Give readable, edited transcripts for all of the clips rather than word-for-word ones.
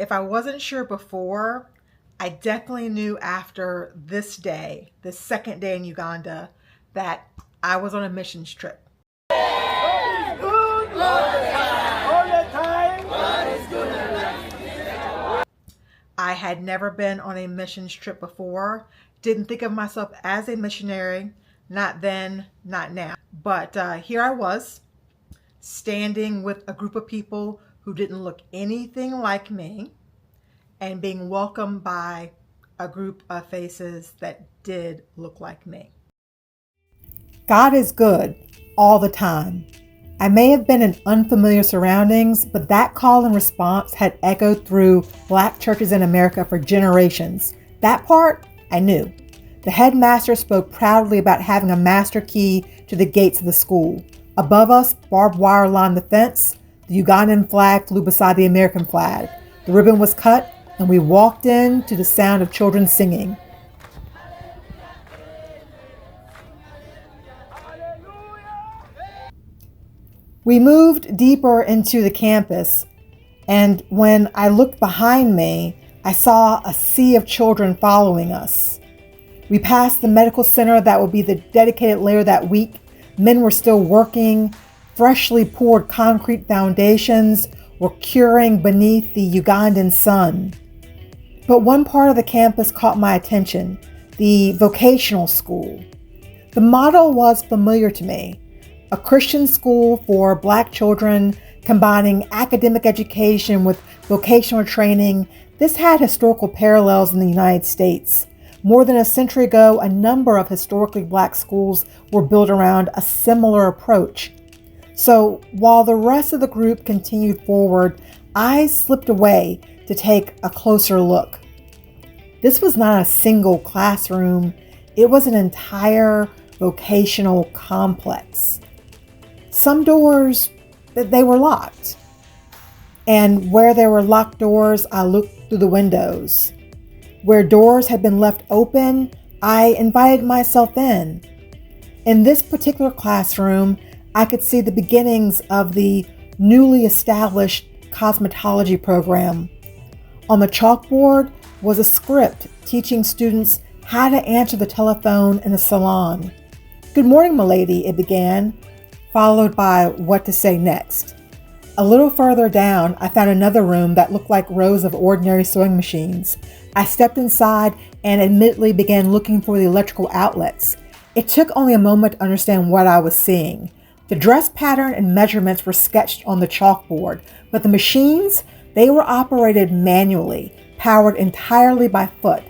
if I wasn't sure before, I definitely knew after this day, the second day in Uganda, that I was on a missions trip. God is good all the time. I had never been on a missions trip before, didn't think of myself as a missionary, not then, not now. But here I was, standing with a group of people who didn't look anything like me, and being welcomed by a group of faces that did look like me. God is good all the time. I may have been in unfamiliar surroundings, but that call and response had echoed through Black churches in America for generations. That part I knew. The headmaster spoke proudly about having a master key to the gates of the school. Above us, barbed wire lined the fence. The Ugandan flag flew beside the American flag. The ribbon was cut, and we walked in to the sound of children singing. We moved deeper into the campus, and when I looked behind me, I saw a sea of children following us. We passed the medical center that would be the dedicated layer that week. Men were still working. Freshly poured concrete foundations were curing beneath the Ugandan sun. But one part of the campus caught my attention, the vocational school. The model was familiar to me. A Christian school for Black children combining academic education with vocational training. This had historical parallels in the United States. More than a century ago, a number of historically Black schools were built around a similar approach. So while the rest of the group continued forward, I slipped away to take a closer look. This was not a single classroom. It was an entire vocational complex. Some doors, they were locked. And where there were locked doors, I looked through the windows. Where doors had been left open, I invited myself in. In this particular classroom, I could see the beginnings of the newly established cosmetology program. On the chalkboard was a script teaching students how to answer the telephone in a salon. "Good morning, m'lady," it began, followed by what to say next. A little further down, I found another room that looked like rows of ordinary sewing machines. I stepped inside and admittedly began looking for the electrical outlets. It took only a moment to understand what I was seeing. The dress pattern and measurements were sketched on the chalkboard, but the machines, they were operated manually, powered entirely by foot.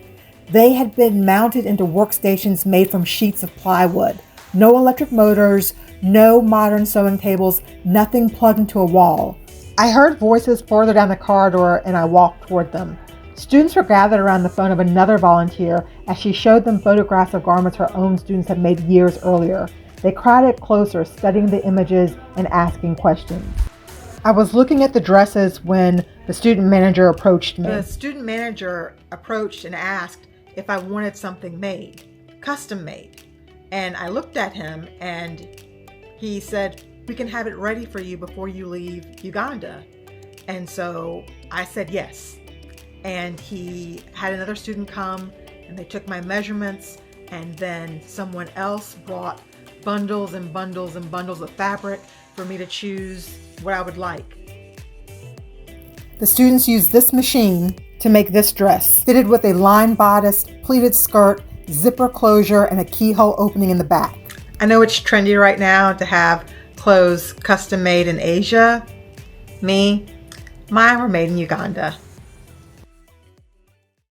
They had been mounted into workstations made from sheets of plywood. No electric motors, no modern sewing tables, nothing plugged into a wall. I heard voices further down the corridor and I walked toward them. Students were gathered around the phone of another volunteer as she showed them photographs of garments her own students had made years earlier. They crowded closer, studying the images and asking questions. I was looking at the dresses when the student manager approached me. The student manager approached and asked if I wanted something made, custom made. And I looked at him and he said, "We can have it ready for you before you leave Uganda." And so I said yes. And he had another student come and they took my measurements, and then someone else brought bundles and bundles and bundles of fabric for me to choose what I would like. The students used this machine to make this dress, fitted with a lined bodice, pleated skirt, zipper closure, and a keyhole opening in the back. I know it's trendy right now to have clothes custom made in Asia. Mine were made in Uganda.